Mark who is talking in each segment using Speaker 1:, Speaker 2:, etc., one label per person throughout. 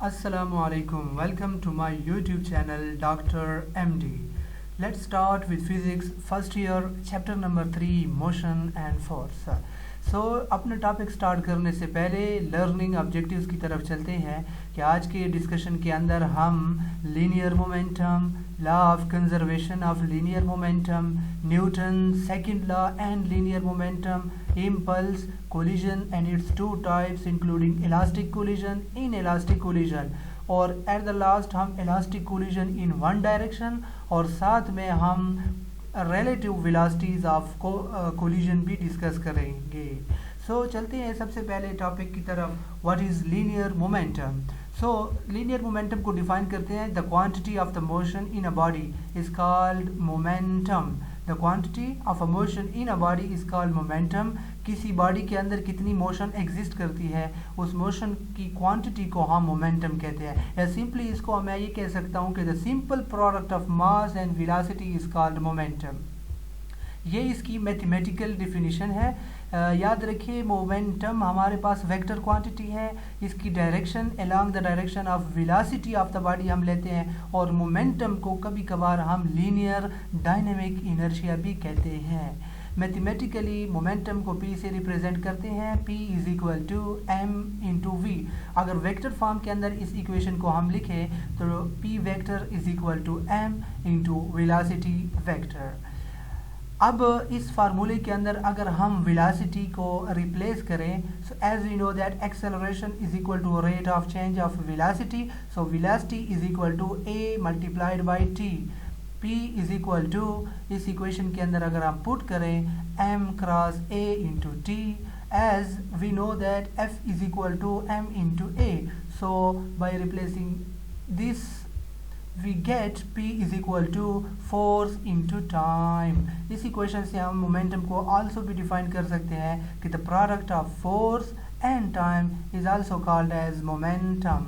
Speaker 1: Assalamualaikum. Welcome to my YouTube channel Dr. MD. Let's start with physics first year chapter number 3 motion and force. अपना topic start करने से पहले learning objectives की तरफ चलते हैं कि आज के डिस्कशन के अंदर हम linear momentum, law of conservation of linear momentum, Newton second law and linear momentum, impulse, collision and its two types including elastic collision, inelastic collision और at the last हम elastic collision in one direction और साथ में हम relative velocities of collision भी discuss करेंगे. चलते हैं सबसे पहले टॉपिक की तरफ. What is linear momentum? Linear momentum को डिफाइन करते हैं. The quantity of the motion in a body is called momentum. The quantity of a motion in a body is called momentum. किसी बॉडी के अंदर कितनी motion exist करती है, उस मोशन की क्वांटिटी को हम मोमेंटम कहते हैं. या सिंपली इसको मैं ये कह सकता हूँ कि the simple product of mass and velocity is called momentum. ये इसकी मैथमेटिकल डिफिनीशन है. याद रखिए मोमेंटम हमारे पास वेक्टर क्वांटिटी है. इसकी direction along the direction of velocity of the body हम लेते हैं और मोमेंटम को कभी कभार हम लीनियर डायनेमिक इनर्शिया भी कहते हैं. मैथमेटिकली मोमेंटम को P से रिप्रेजेंट करते हैं. P is equal to m into v. अगर वेक्टर फॉर्म के अंदर इस इक्वेशन को हम लिखें तो P vector is equal to m into velocity vector. अब इस फार्मूले के अंदर अगर हम वेलोसिटी को रिप्लेस करें, so as we know that acceleration is equal to rate of change of velocity. So velocity is equal to a multiplied by t. P is equal to इस इक्वेशन के अंदर अगर हम पुट करें m cross a into t, as we know that f is equal to m into a. So by replacing this we get P is equal to force into time. इस equation से हम momentum को also भी define कर सकते हैं कि the product of force and time is also called as momentum.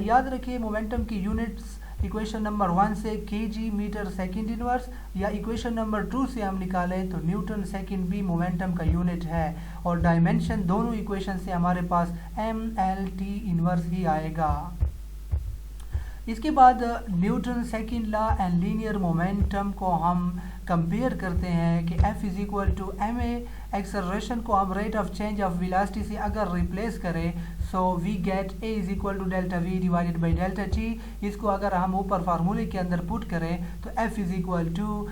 Speaker 1: याद रखिए मोमेंटम की यूनिट्स इक्वेशन नंबर 1 से kg मीटर सेकंड इनवर्स या इक्वेशन नंबर 2 से हम निकालें तो न्यूटन सेकंड भी मोमेंटम का यूनिट है और डायमेंशन दोनों इक्वेशन से हमारे पास mlt इनवर्स ही आएगा. इसके बाद Newton second law and linear momentum को हम कंपेयर करते हैं कि F is equal to ma. Acceleration को हम rate of change of velocity से अगर रिप्लेस करें so we get a is equal to delta V divided by delta t. इसको अगर हम ऊपर फार्मूले के अंदर पुट करें तो F is equal to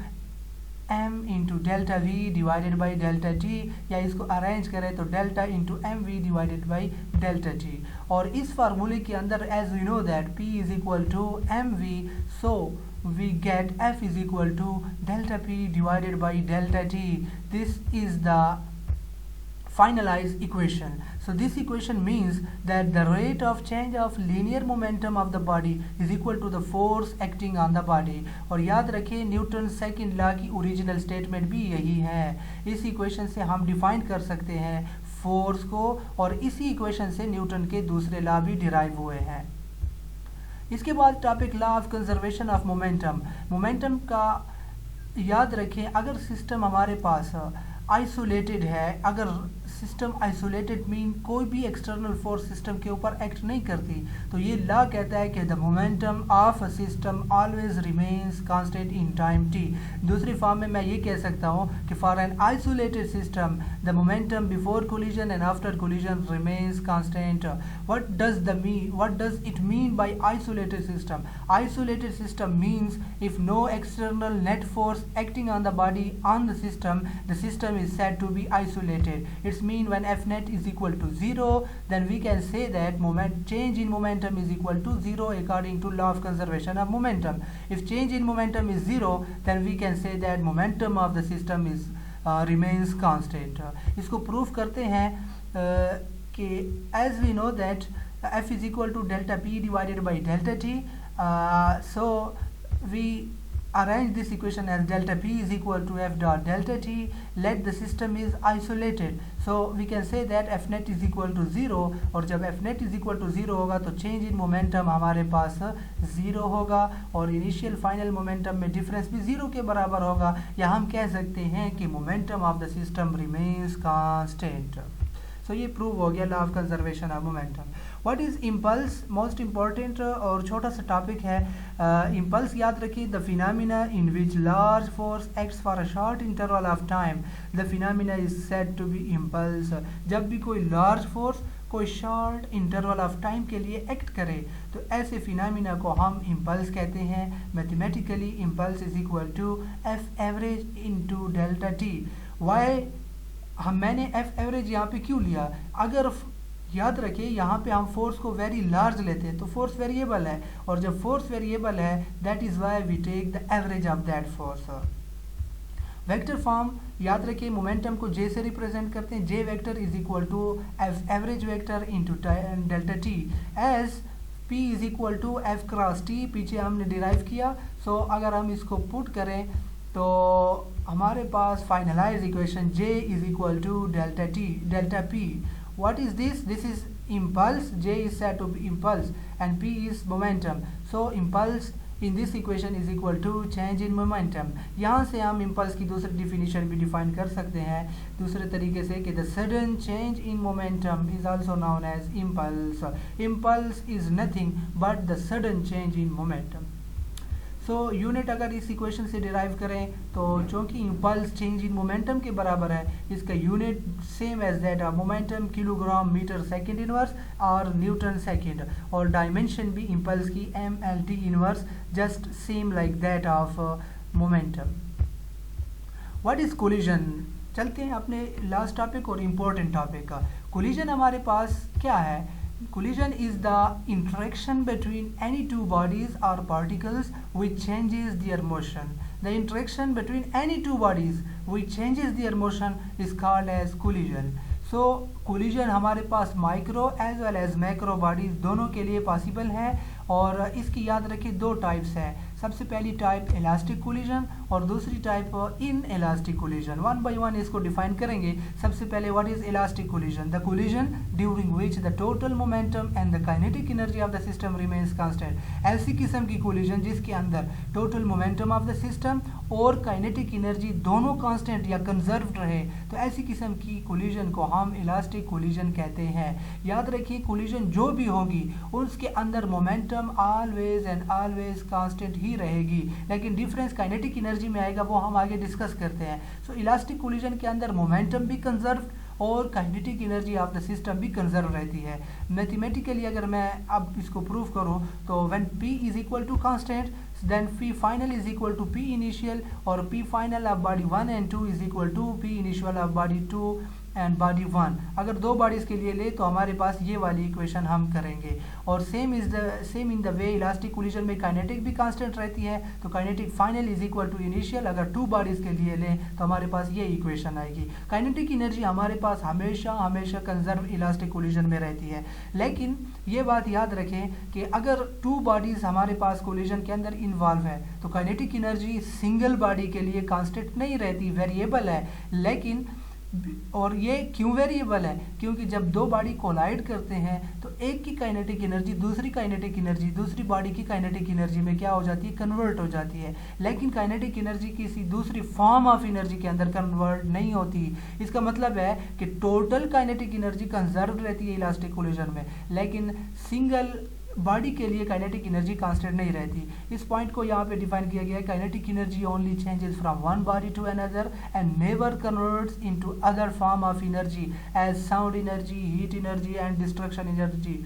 Speaker 1: m into delta V divided by delta T, या इसको अरेंज करें तो delta into M V divided by delta T. और इस फार्मूले के अंदर as we know that P is equal to M V, so we get F is equal to delta P divided by delta T. This is the finalized equation. So this equation means that the rate of change of linear momentum of the body is equal to the force acting on the body. और याद रखिए Newton second law की original statement भी यही है. इस equation से हम डिफाइन कर सकते हैं फोर्स को और इसी इक्वेशन से न्यूटन के दूसरे लॉ भी डिराइव हुए हैं. इसके बाद topic law of conservation of momentum. Momentum का याद रखें अगर सिस्टम हमारे पास आइसोलेटेड है, अगर सिस्टम आइसोलेटेड मीन कोई भी एक्सटर्नल फोर्स सिस्टम के ऊपर एक्ट नहीं करती, तो ये लॉ कहता है कि the momentum of a system always remains constant in time t. दूसरी फॉर्म में मैं ये कह सकता हूँ कि for an isolated system the momentum before collision and after collision remains constant. What does it mean by isolated system? Isolated system means if no external net force acting on the body on the system is said to be isolated. It's mean when F net is equal to 0, then we can say that change in momentum is equal to 0 according to law of conservation of momentum. If change in momentum is 0, then we can say that momentum of the system is remains constant. इसको proof करते हैं कि as we know that F is equal to delta P divided by delta T. So we arrange this equation as delta P is equal to F dot delta T. Let the system is isolated, so we can say that F net is equal to 0. और जब F net is equal to 0 होगा तो change in momentum हमारे पास 0 होगा और initial final momentum में difference भी 0 के बराबर होगा, या हम कह सकते हैं कि momentum of the system remains constant. So ये प्रूव हो गया law of conservation of momentum. What is impulse, most important और छोटा सा टॉपिक है। इम्पल्स याद रखिए, the phenomena in which large force acts for a short interval of time, the phenomena is said to be impulse. जब भी कोई large force कोई शॉर्ट इंटरवल ऑफ टाइम के लिए एक्ट करे तो ऐसे फिनोमिना को हम इम्पल्स कहते हैं। Mathematically impulse is equal to F average into delta T. Why मैंने एफ एवरेज यहाँ पे क्यों लिया, अगर याद रखिए यहाँ पे हम फोर्स को वेरी लार्ज लेते हैं तो फोर्स वेरिएबल है, और जब फोर्स वेरिएबल है that is why we take the average of that force. Vector form याद रखिए, मोमेंटम को जे से रिप्रेजेंट करते हैं, J vector is equal to average vector into delta T, as P is equal to F cross T, पीछे हमने derive किया। सो अगर हम इसको पुट करें तो हमारे पास finalise equation J is equal to delta T delta P। What is this? This is impulse. J is said to be impulse and P is momentum. So impulse in this equation is equal to change in momentum. यहाँ से हम impulse की दूसरी definition भी define कर सकते हैं दूसरे तरीके से कि the sudden change in momentum is also known as impulse. Impulse is nothing but the sudden change in momentum. So unit अगर इस इक्वेशन से डिराइव करें तो चूँकि इम्पल्स चेंज इन मोमेंटम के बराबर है, इसका unit same as that of momentum kilogram metre second inverse और न्यूटन सेकंड, और डायमेंशन भी इम्पल्स की MLT inverse just same like that of momentum. What is collision? चलते हैं अपने लास्ट टॉपिक और इम्पोर्टेंट टॉपिक का। कोलिजन हमारे पास क्या है? Collision is the interaction between any two bodies or particles which changes their motion. The interaction between any two bodies which changes their motion is called as collision. So collision हमारे पास micro as well as macro bodies दोनों के लिए possible है, और इसकी याद रखिए दो टाइप्स हैं। सबसे पहली टाइप इलास्टिक कोलिजन और दूसरी type in elastic collision. One by one इसको डिफाइन करेंगे। सबसे पहले what is elastic collision? The collision during which the total momentum and the kinetic energy of the system remains constant. ऐसी किस्म की collision जिसके अंदर total momentum of the system और काइनेटिक एनर्जी दोनों कांस्टेंट या कंजर्व्ड रहे, तो ऐसी किस्म की कोलिजन को हम इलास्टिक कोलिजन कहते हैं। याद रखिए कोलिजन जो भी होगी उसके अंदर momentum always and always constant ही रहेगी, लेकिन डिफरेंस काइनेटिक एनर्जी में आएगा, वो हम आगे डिस्कस करते हैं। सो इलास्टिक कोलिजन के अंदर मोमेंटम भी कंजर्व और kinetic energy of the system भी कंजर्व रहती है। मैथमेटिकली अगर मैं अब इसको प्रूव करूं तो when P is equal to constant then P final is equal to P initial, और P final of body 1 and 2 is equal to P initial of body 2 and body 1। अगर दो बॉडीज के लिए ले तो हमारे पास ये वाली इक्वेशन हम करेंगे। और same in the way elastic collision में काइनेटिक भी कांस्टेंट रहती है, तो kinetic final is equal to initial अगर टू बॉडीज के लिए लें तो हमारे पास ये इक्वेशन आएगी। काइनेटिक एनर्जी हमारे पास हमेशा कंजर्व इलास्टिक कोलिजन में रहती है, लेकिन ये बात याद रखें कि अगर टू बॉडीज हमारे पास कोलिजन के अंदर इन्वॉल्व है तो काइनेटिक एनर्जी सिंगल बॉडी के लिए कांस्टेंट नहीं रहती, वेरिएबल है। लेकिन और ये क्यों वेरिएबल है? क्योंकि जब दो बॉडी कोलाइड करते हैं तो एक की काइनेटिक एनर्जी दूसरी बॉडी की काइनेटिक एनर्जी में क्या हो जाती है? कन्वर्ट हो जाती है। लेकिन काइनेटिक एनर्जी किसी दूसरी फॉर्म ऑफ एनर्जी के अंदर कन्वर्ट नहीं होती। इसका मतलब है कि टोटल काइनेटिक एनर्जी कंजर्व रहती है इलास्टिक कोलिजन में, लेकिन सिंगल बॉडी के लिए काइनेटिक एनर्जी कांस्टेंट नहीं रहती। इस पॉइंट को यहाँ पे डिफाइन किया गया है, kinetic energy only changes from one body to another and never converts into other form of energy as sound energy, heat energy and destruction energy.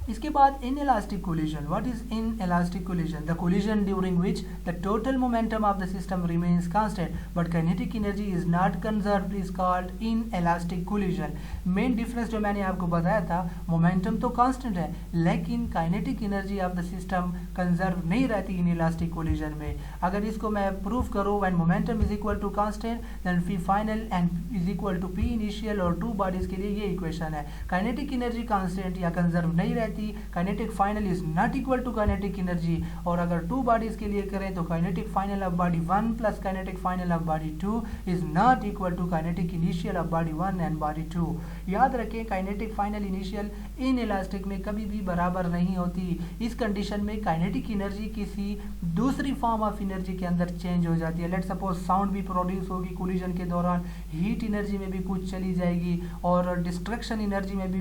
Speaker 1: इसके बाद inelastic collision. What is inelastic collision? The collision during which the total momentum of the system remains constant but kinetic energy is not conserved is called inelastic collision. Main difference जो मैंने आपको बताया था, momentum तो constant है लेकिन kinetic energy of the system conserve नहीं रहती इन इलास्टिक कोलिजन में। अगर इसको मैं प्रूव करूँ, when momentum is equal to constant then P final and is equal to P initial, और टू बॉडीज के लिए ये इक्वेशन है। काइनेटिक एनर्जी कांस्टेंट या कंजर्व नहीं रहती, kinetic final is not equal to kinetic energy. और अगर टू बॉडीज के लिए करें तो kinetic final of body 1 plus kinetic final of body 2 is not equal to kinetic initial of body 1 and body 2। याद रखें kinetic final initial in elastic में कभी भी बराबर नहीं होती। इस कंडीशन में काइनेटिक एनर्जी किसी दूसरी फॉर्म ऑफ एनर्जी के अंदर चेंज हो जाती है। लेट सपोज साउंड भी प्रोड्यूस होगी कोलिजन के दौरान, हीट एनर्जी में भी कुछ चली जाएगी और डिस्ट्रक्शन एनर्जी में भी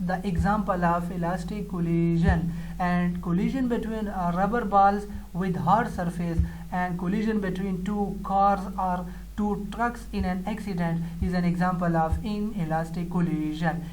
Speaker 1: the example of elastic collision, and collision between rubber balls with hard surface and collision between two cars or two trucks in an accident is an example of inelastic collision.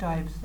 Speaker 1: types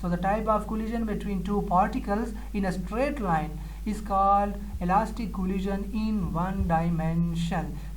Speaker 1: So the type of collision between two particles in a straight line is called elastic collision in one dimension.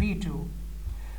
Speaker 1: v2.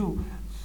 Speaker 1: 2.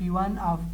Speaker 1: p1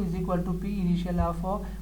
Speaker 1: is equal to p initial of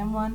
Speaker 1: m1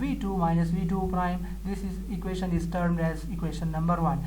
Speaker 1: v2 minus v2 prime. This is equation is termed as equation number 1.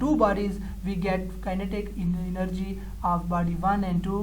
Speaker 1: 2 bodies we get kinetic energy of body 1 and 2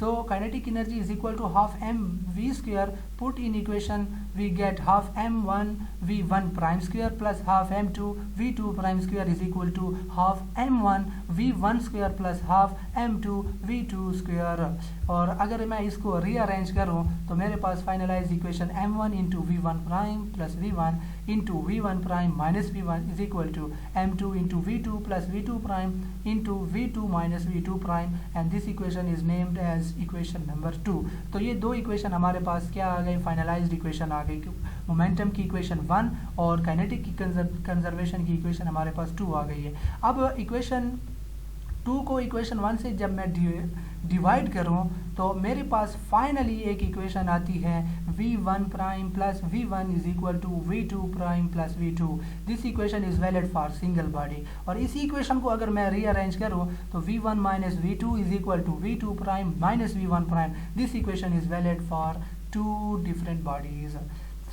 Speaker 1: So kinetic energy is equal to half mv square put in equation we get half m1 v1 prime square plus half m2 v2 prime square is equal to half m1 v1 square plus half m2 v2 square. और अगर मैं इसको rearrange करूं तो मेरे पास finalise equation m1 into v1 prime plus v1 into v1 prime minus v1 is equal to m2 into v2 plus v2 prime into v2 minus v2 prime and this equation is named as equation number 2. तो ये दो equation हमारे पास क्या आ गई, finalised equation आ गई. Momentum की equation 1 और काइनेटिक की कंजर्वेशन की इक्वेशन हमारे पास 2 आ गई है. अब इक्वेशन 2 को इक्वेशन 1 से जब मैं डिवाइड करूं तो मेरे पास फाइनली एक इक्वेशन आती है v1 prime plus v1 is equal to v2 prime plus v2. This equation is valid for single body. और इसी इक्वेशन को अगर मैं रीअरेंज करूं तो v1 minus v2 is equal to v2 prime minus v1 prime. This equation is valid for 2 different bodies.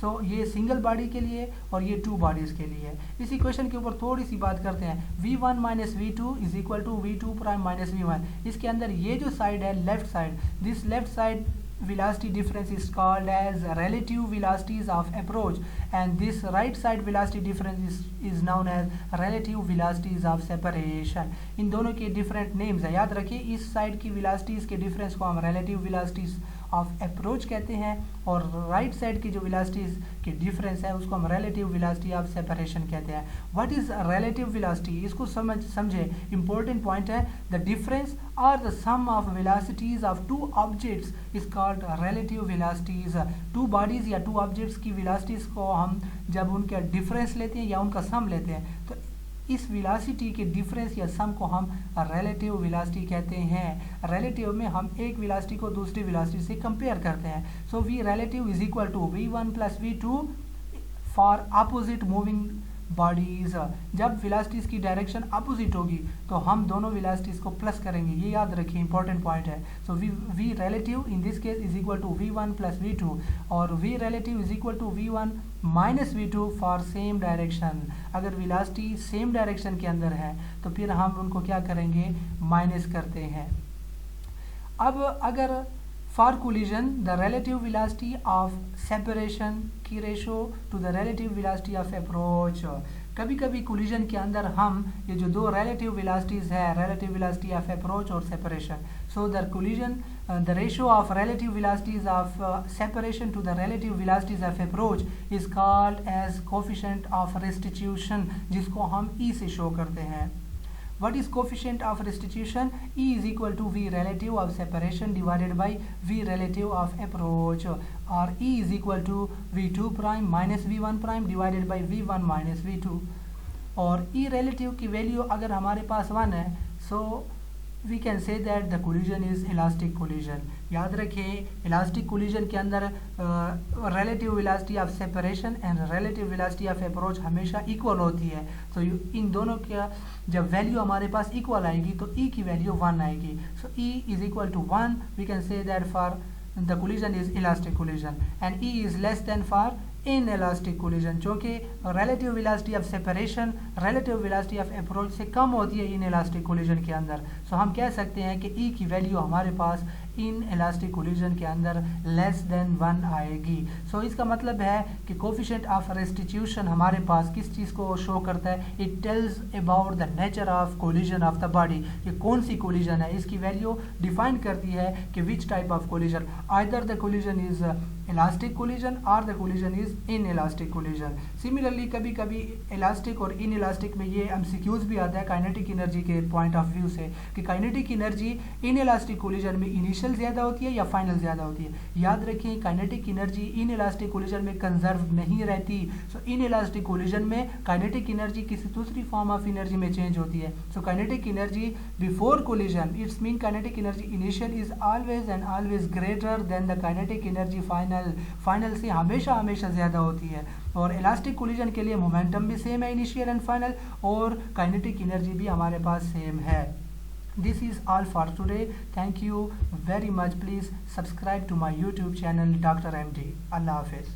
Speaker 1: So ये single body के लिए और ये 2 बॉडीज के लिए. इस इक्वेशन के ऊपर थोड़ी सी बात करते हैं. v1 minus v2 is equal to v2 prime minus v1. इसके अंदर ये जो साइड है left side, this left side velocity difference is called as relative velocities of approach and this right side velocity difference is known as relative velocities of separation. इन दोनों के different names है, याद रखिए. इस साइड की velocities के difference को हम relative velocities ऑफ अप्रोच कहते हैं और राइट साइड की जो वेलोसिटीज की डिफरेंस है उसको हम रिलेटिव वेलोसिटी ऑफ सेपरेशन कहते हैं. व्हाट इज रिलेटिव वेलोसिटी, इसको समझे. इंपॉर्टेंट पॉइंट है. द डिफरेंस और the sum of velocities of 2 objects is called relative velocities. 2 bodies या 2 ऑब्जेक्ट्स की वेलोसिटीज को हम जब उनका डिफरेंस लेते हैं या उनका सम लेते हैं तो इस वेलोसिटी के डिफरेंस या सम को हम रिलेटिव वेलोसिटी कहते हैं. रिलेटिव में हम एक वेलोसिटी को दूसरी वेलोसिटी से कंपेयर करते हैं. So V relative is equal to v1 plus v2 for opposite moving bodies. जब वेलोसिटीज की डायरेक्शन अपोजिट होगी तो हम दोनों वेलोसिटीज को प्लस करेंगे, ये याद रखिए, इंपॉर्टेंट पॉइंट है. So V relative in this case is equal to v1 plus v2 और v relative is equal to v1 minus v2 for same direction. अगर वेलोसिटी सेम डायरेक्शन के अंदर है तो फिर हम उनको क्या करेंगे, माइनस करते हैं. अब अगर for collision the relative velocity of separation की ratio to the relative velocity of approach. कभी कभी कोलिजन के अंदर हम ये जो 2 रिलेटिव वेलोसिटीज है, रिलेटिव वेलोसिटी ऑफ अप्रोच और separation, so the collision the ratio of relative velocities of separation to the relative velocities of approach is called as coefficient of restitution, जिसको हम E से शो करते हैं. What is coefficient of restitution? E is equal to V relative of separation divided by V relative of approach, or E is equal to V2 prime minus V1 prime divided by V1 minus V2. और E relative की value अगर हमारे पास 1 है, so we can say that the collision is elastic collision. याद रखिए, elastic collision के अंदर relative velocity of separation and relative velocity of approach हमेशा equal होती है. तो इन दोनों का जब वैल्यू हमारे पास equal आएगी तो E की वैल्यू 1 आएगी. So E is equal to 1. We can say that for the collision is elastic collision and E is less than for inelastic collision, क्योंकि relative velocity of separation relative velocity of approach से कम होती है inelastic collision के अंदर. So हम कह सकते हैं कि E की वैल्यू हमारे पास इन इलास्टिक कोलिजन के अंदर लेस देन 1 आएगी. सो इसका मतलब है कि कोफिशिएंट ऑफ रेस्टिट्यूशन हमारे पास किस चीज़ को शो करता है, it tells about the nature of collision of the body, कि कौन सी कोलिजन है. इसकी वैल्यू डिफाइन करती है कि which type of collision, either the collision is elastic collision और the collision is inelastic collision. Similarly कभी कभी इलास्टिक और इन इलास्टिक में ये एमसीक्यूज भी आता है काइनेटिक एनर्जी के पॉइंट ऑफ व्यू से, कि kinetic energy in elastic collision में इनिशियल ज़्यादा होती है या फाइनल ज़्यादा होती है. याद रखें, kinetic energy in elastic collision में कंजर्व नहीं रहती. सो इन इलास्टिक कोलिजन में काइनेटिक एनर्जी किसी दूसरी फॉर्म ऑफ एनर्जी में चेंज होती है. So kinetic energy before collision, it's mean kinetic energy initial is always and always greater than the kinetic energy final से हमेशा ज़्यादा होती है. और इलास्टिक कोलिजन के लिए मोमेंटम भी सेम है, इनिशियल एंड फाइनल, और काइनेटिक एनर्जी भी हमारे पास सेम है. This is all for today. Thank you very much. Please subscribe to my YouTube channel Dr. MD. Allah Hafiz.